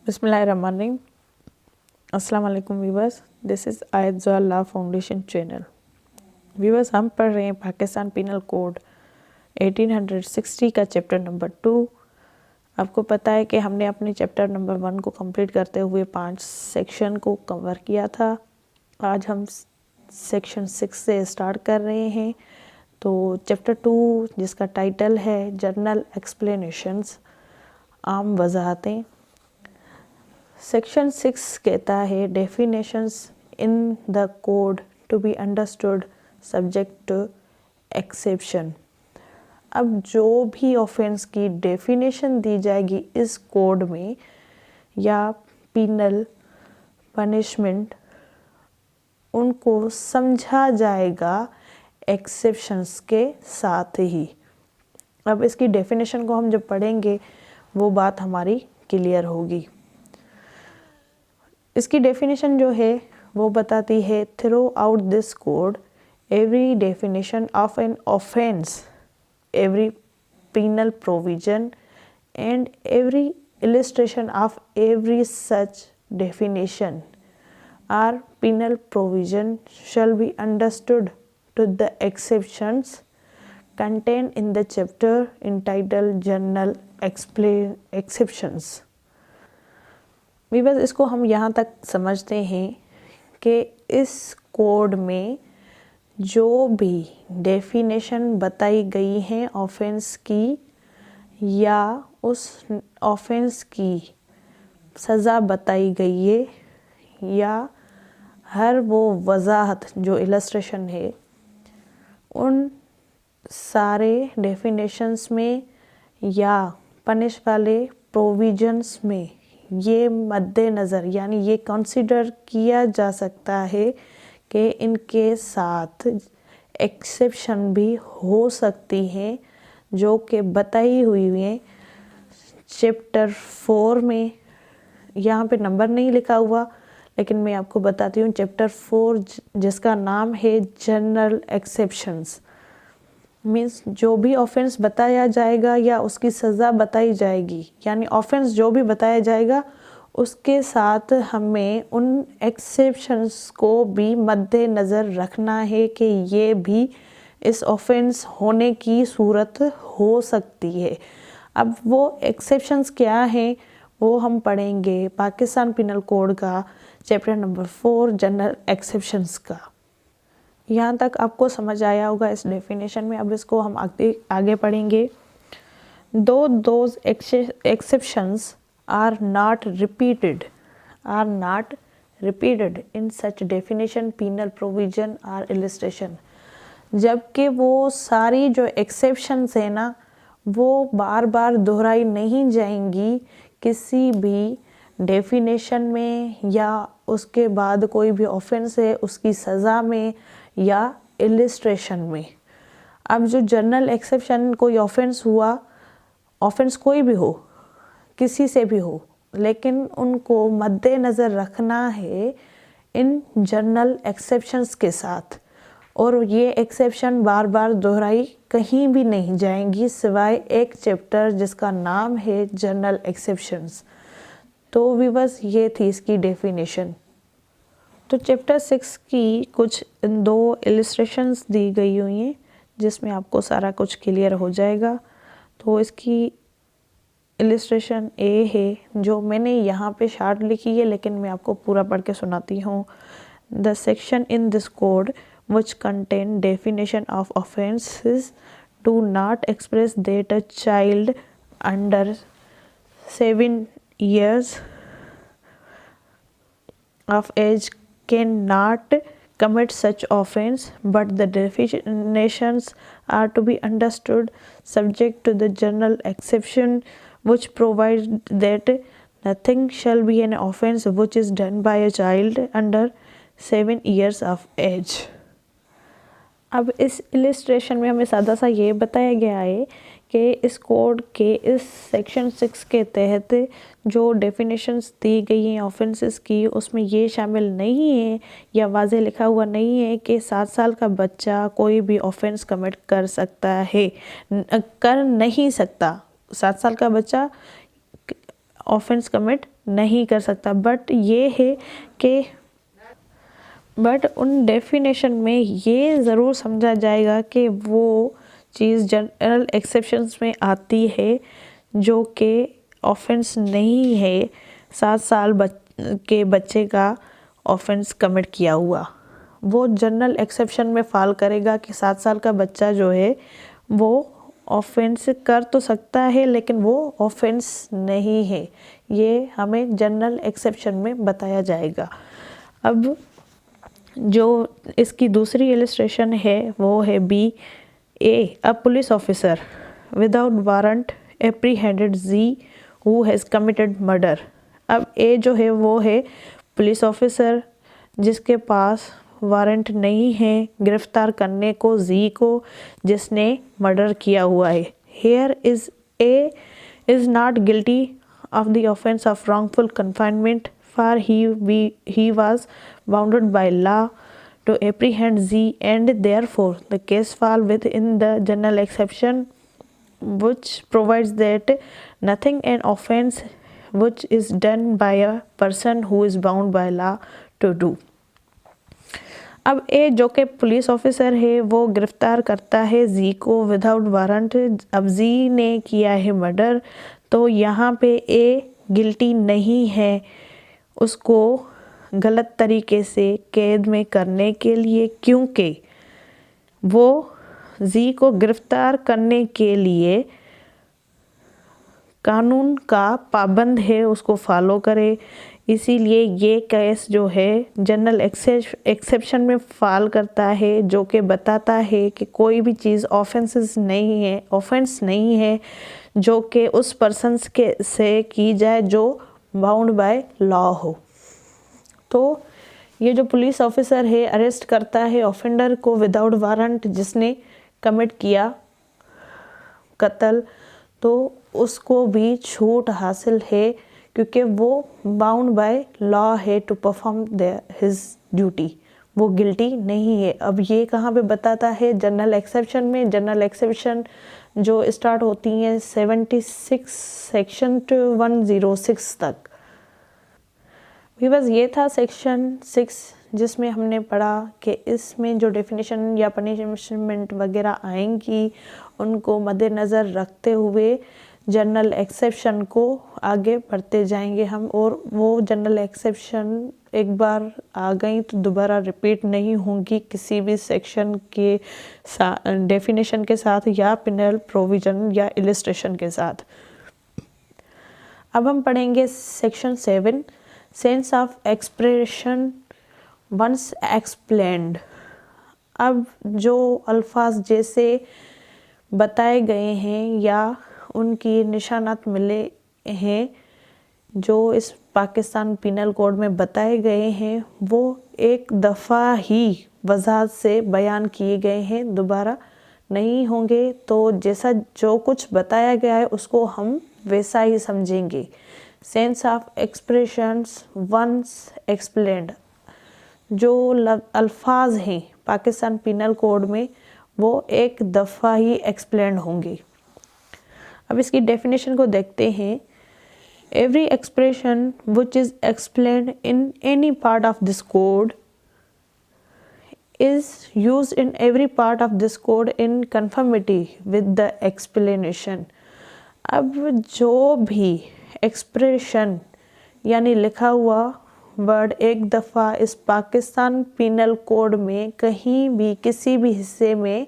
बिस्मिल्लाहिर्रहमानिर्रहीम। अस्सलाम वालेकुम व्यूवर्स, दिस इज़ आयत Zoya law foundation channel. Viewers, हम पढ़ रहे हैं पाकिस्तान पिनल कोड 1860 का चैप्टर नंबर 2। आपको पता है कि हमने अपने चैप्टर नंबर 1 को कंप्लीट करते हुए 5 सेक्शन को कवर किया था। आज हम सेक्शन 6 से स्टार्ट कर रहे हैं। तो चैप्टर 2 जिसका टाइटल है जनरल एक्सप्लेनेशंस, आम वजाहतें। सेक्शन 6 कहता है definitions in the code to be understood subject to exception. अब जो भी ऑफेंस की डेफिनेशन दी जाएगी इस कोड में या पिनल पनिशमेंट, उनको समझा जाएगा एक्सेप्शंस के साथ ही। अब इसकी डेफिनेशन को हम जब पढ़ेंगे वो बात हमारी क्लियर होगी। इसकी डेफिनेशन जो है वो बताती है through out this code every definition of an offence, every penal provision and every illustration of every such definition or penal provision shall be understood to the exceptions contained in the chapter entitled General Exceptions। भी बस इसको हम यहाँ तक समझते हैं कि इस कोड में जो भी डेफिनेशन बताई गई हैं ऑफेंस की या उस ऑफेंस की सज़ा बताई गई है या हर वो वजाहत जो इलस्ट्रेशन है, उन सारे डेफिनेशंस में या पनिश वाले प्रोविजंस में ये मद्देनज़र यानी ये कंसिडर किया जा सकता है कि इनके साथ एक्सेप्शन भी हो सकती हैं जो कि बताई हुई है चैप्टर 4 में। यहाँ पे नंबर नहीं लिखा हुआ लेकिन मैं आपको बताती हूँ चैप्टर 4 जिसका नाम है जनरल एक्सेप्शंस। मीन्स जो भी ऑफेंस बताया जाएगा या उसकी सज़ा बताई जाएगी, यानी ऑफेंस जो भी बताया जाएगा उसके साथ हमें उन एक्सेप्शंस को भी मद्देनज़र रखना है कि ये भी इस ऑफेंस होने की सूरत हो सकती है। अब वो एक्सेप्शंस क्या हैं वो हम पढ़ेंगे पाकिस्तान पिनल कोड का चैप्टर नंबर 4 जनरल एक्सेप्शंस का। यहाँ तक आपको समझ आया होगा इस डेफिनेशन में। अब इसको हम आगे पढ़ेंगे। दो those exceptions are not repeated in such definition, penal provision or illustration। जबकि वो सारी जो एक्सेप्शंस है ना वो बार बार दोहराई नहीं जाएंगी किसी भी डेफिनेशन में या उसके बाद कोई भी ऑफेंस है उसकी सज़ा में या इलिस्ट्रेशन में। अब जो जनरल एक्सेप्शन, कोई ऑफेंस हुआ, ऑफेंस कोई भी हो, किसी से भी हो, लेकिन उनको मद्देनज़र रखना है इन जनरल एक्सेप्शंस के साथ, और ये एक्सेप्शन बार बार दोहराई कहीं भी नहीं जाएंगी सिवाय एक चैप्टर जिसका नाम है जनरल एक्सेप्शंस। तो व्यूअर्स, ये थी इसकी डेफिनेशन। तो चैप्टर 6 की कुछ 2 इलस्ट्रेशंस दी गई हुई हैं जिसमें आपको सारा कुछ क्लियर हो जाएगा। तो इसकी इलस्ट्रेशन ए है जो मैंने यहाँ पे शार्ट लिखी है, लेकिन मैं आपको पूरा पढ़ के सुनाती हूँ। The section in this code which contain definition of offenses do not express that a child under 7 years of age cannot commit such offense, but the definitions are to be understood subject to the general exception which provides that nothing shall be an offense which is done by a child under 7 years of age। अब इस illustration में हमें सादा सा ये बताया गया है कि इस कोड के इस सेक्शन 6 के तहत जो डेफिनेशंस दी गई हैं ऑफेंसेस की, उसमें ये शामिल नहीं है या वाज़े लिखा हुआ नहीं है कि 7 साल का बच्चा कोई भी ऑफेंस कमिट कर सकता है, कर नहीं सकता। 7 साल का बच्चा ऑफेंस कमिट नहीं कर सकता। बट ये है कि उन डेफिनेशन में ये ज़रूर समझा जाएगा कि वो चीज़ जनरल एक्सेप्शंस में आती है जो कि ऑफेंस नहीं है 7 साल के बच्चे का ऑफेंस कमिट किया हुआ। वो जनरल एक्सेप्शन में फाल करेगा कि 7 साल का बच्चा जो है वो ऑफेंस कर तो सकता है लेकिन वो ऑफेंस नहीं है। ये हमें जनरल एक्सेप्शन में बताया जाएगा। अब जो इसकी दूसरी इलस्ट्रेशन है वो है B. A police officer without warrant apprehended Z who has committed murder. अब ए जो है वो है पुलिस ऑफिसर जिसके पास वारंट नहीं है गिरफ्तार करने को जी को जिसने मर्डर किया हुआ है। Here is A is not guilty of the offense of wrongful confinement, for he was bounded by law to apprehend Z, and therefore the case fall within the general exception which provides that nothing an offense which is done by a person who is bound by law to do। अब ए जो कि police officer है वो गिरफ्तार करता है जी को विदाउट वारंट। अब जी ने किया है मर्डर, तो यहाँ पे ए गिल्टी नहीं है उसको गलत तरीके से कैद में करने के लिए, क्योंकि वो जी को गिरफ्तार करने के लिए कानून का पाबंद है, उसको फॉलो करे। इसीलिए ये केस जो है जनरल एक्सेप्शन में फॉल करता है जो कि बताता है कि कोई भी चीज़ ऑफेंस नहीं है जो कि उस पर्सन्स के से की जाए जो बाउंड बाय लॉ हो। तो ये जो पुलिस ऑफिसर है अरेस्ट करता है ऑफेंडर को विदाउट वारंट जिसने कमिट किया कत्ल, तो उसको भी छूट हासिल है क्योंकि वो बाउंड बाय लॉ है टू परफॉर्म हिज ड्यूटी, वो गिल्टी नहीं है। अब ये कहाँ पे बताता है? जनरल एक्सेप्शन में। जनरल एक्सेप्शन जो स्टार्ट होती हैं 76 सेक्शन टू 106 तक। बस ये था सेक्शन 6 जिसमें हमने पढ़ा कि इसमें जो डेफिनेशन या पनिशमेंट वगैरह आएंगी उनको मद्देनज़र रखते हुए जनरल एक्सेप्शन को आगे बढ़ते जाएंगे हम, और वो जनरल एक्सेप्शन एक बार आ गई तो दोबारा रिपीट नहीं होंगी किसी भी सेक्शन के डेफिनेशन के साथ या पिनल प्रोविज़न या इलस्ट्रेशन के साथ। अब हम पढ़ेंगे section 7 sense of expression once explained. अब जो अल्फाज जैसे बताए गए हैं या उनकी निशानात मिले हैं जो इस पाकिस्तान पिनल कोड में बताए गए हैं वो एक दफ़ा ही वजाहत से बयान किए गए हैं, दोबारा नहीं होंगे। तो जैसा जो कुछ बताया गया है उसको हम वैसा ही समझेंगे। Sense of expressions once explained, जो अल्फाज हैं पाकिस्तान पिनल कोड में वो एक दफ़ा ही एक्सप्लेन होंगे। अब इसकी डेफिनेशन को देखते हैं। Every expression which is explained in any part of this code is used in every part of this code in conformity with the explanation। अब जो भी एक्सप्रेशन यानी लिखा हुआ वर्ड एक दफ़ा इस पाकिस्तान पिनल कोड में कहीं भी किसी भी हिस्से में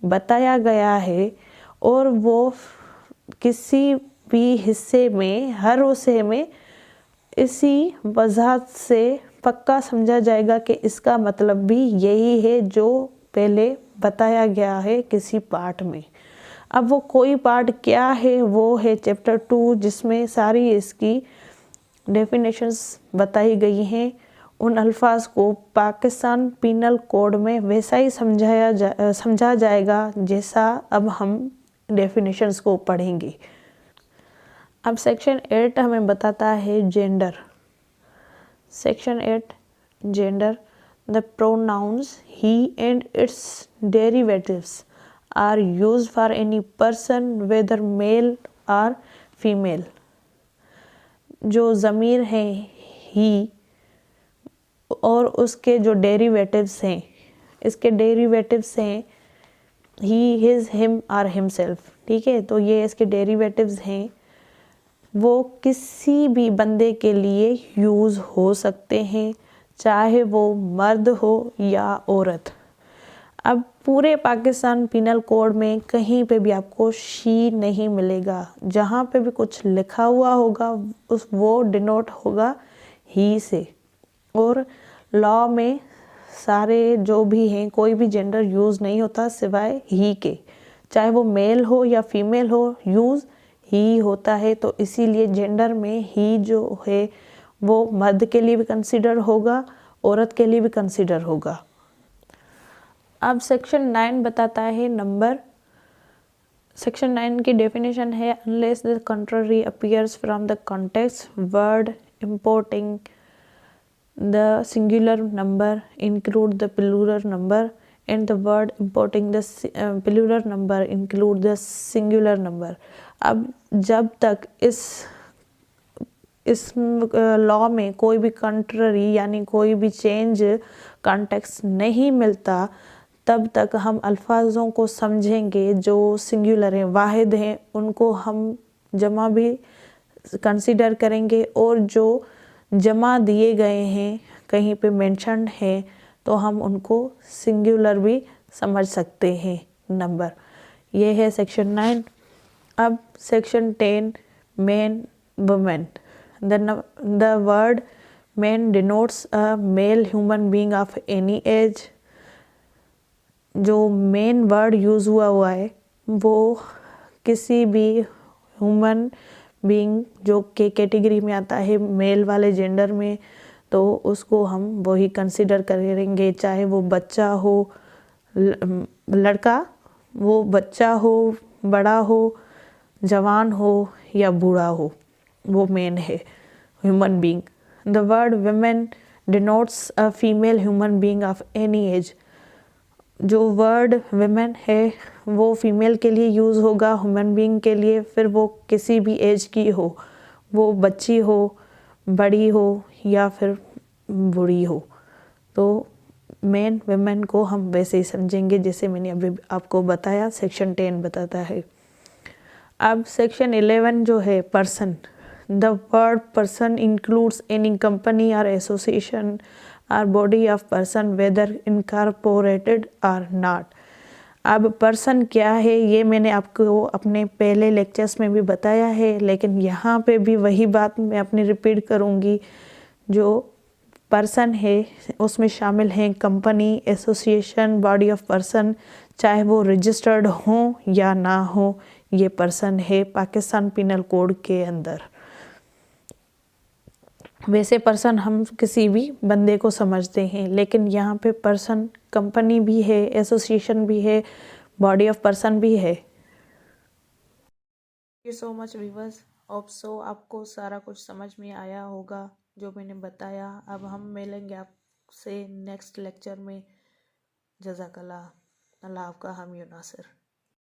बताया गया है और वो किसी भी हिस्से में हर हिस्से में इसी वजाहत से पक्का समझा जाएगा कि इसका मतलब भी यही है जो पहले बताया गया है किसी पार्ट में। अब वो कोई पार्ट क्या है? वो है चैप्टर 2 जिसमें सारी इसकी डेफिनेशंस बताई गई हैं। उन अल्फाज को पाकिस्तान पिनल कोड में वैसा ही समझा जाएगा जैसा अब हम डेफिनेशंस को पढ़ेंगे। अब सेक्शन 8 हमें बताता है gender. Section 8 gender. The pronouns he and its derivatives are used for any person whether male और फीमेल। जो ज़मीर है ही और उसके जो डेरिवेटिव्स हैं, इसके डेरिवेटिव्स हैं ही, हिज, हिम और हिमसेल्फ। ठीक है, तो ये इसके डेरिवेटिव्स हैं, वो किसी भी बंदे के लिए यूज़ हो सकते हैं, चाहे वो मर्द हो या औरत। अब पूरे पाकिस्तान पिनल कोड में कहीं पे भी आपको शी नहीं मिलेगा, जहाँ पे भी कुछ लिखा हुआ होगा वो डिनोट होगा ही से। और लॉ में सारे जो भी हैं कोई भी जेंडर यूज़ नहीं होता सिवाय ही के, चाहे वो मेल हो या फीमेल हो, यूज़ ही होता है। तो इसीलिए जेंडर में ही जो है वो मर्द के लिए भी कंसिडर होगा, औरत के लिए भी कंसिडर होगा। अब सेक्शन 9 बताता है नंबर। सेक्शन 9 की डेफिनेशन है, unless the contrary appears from the context, word importing the singular number include the plural number and the word importing the plural number include the singular number। अब जब तक इस law में कोई भी contrary यानी कोई भी चेंज कॉन्टेक्स्ट नहीं मिलता, तब तक हम अल्फाजों को समझेंगे जो सिंगुलर हैं, वाहिद हैं, उनको हम जमा भी कंसीडर करेंगे, और जो जमा दिए गए हैं कहीं पे मेंशन है तो हम उनको सिंगुलर भी समझ सकते हैं नंबर। ये है सेक्शन 9। अब section 10 man women. The word man denotes a male human being of any age. जो मेन वर्ड यूज़ हुआ है वो किसी भी ह्यूमन बीइंग जो के कैटेगरी में आता है मेल वाले जेंडर में, तो उसको हम वही कंसिडर करेंगे, चाहे वो बच्चा हो, लड़का, वो बच्चा हो, बड़ा हो, जवान हो या बूढ़ा हो, वो मेन है human being. The word women denotes a female human being of any age. जो वर्ड वुमेन है वो फीमेल के लिए यूज़ होगा, ह्यूमन बीइंग के लिए, फिर वो किसी भी एज की हो, वो बच्ची हो, बड़ी हो या फिर बूढ़ी हो। तो मेन वुमेन को हम वैसे ही समझेंगे जैसे मैंने अभी आपको बताया, सेक्शन 10 बताता है। अब सेक्शन 11 जो है person. The word person includes any company और एसोसिएशन और body of person whether incorporated और नॉट। अब पर्सन क्या है ये मैंने आपको अपने पहले लेक्चर्स में भी बताया है, लेकिन यहाँ पे भी वही बात मैं अपनी रिपीट करूँगी। जो पर्सन है उसमें शामिल हैं company, association, body of person, चाहे वो रजिस्टर्ड हो या ना हो, ये पर्सन है पाकिस्तान पिनल कोड के अंदर। वैसे पर्सन हम किसी भी बंदे को समझते हैं, लेकिन यहाँ पे पर्सन कंपनी भी है, एसोसिएशन भी है, बॉडी ऑफ पर्सन भी है। Thank you so much viewers. Hope so आपको सारा कुछ समझ में आया होगा जो मैंने बताया। अब हम मिलेंगे आपसे नेक्स्ट लेक्चर में। जज़ाकल्लाह। अल्लाह आपका हामी नासिर।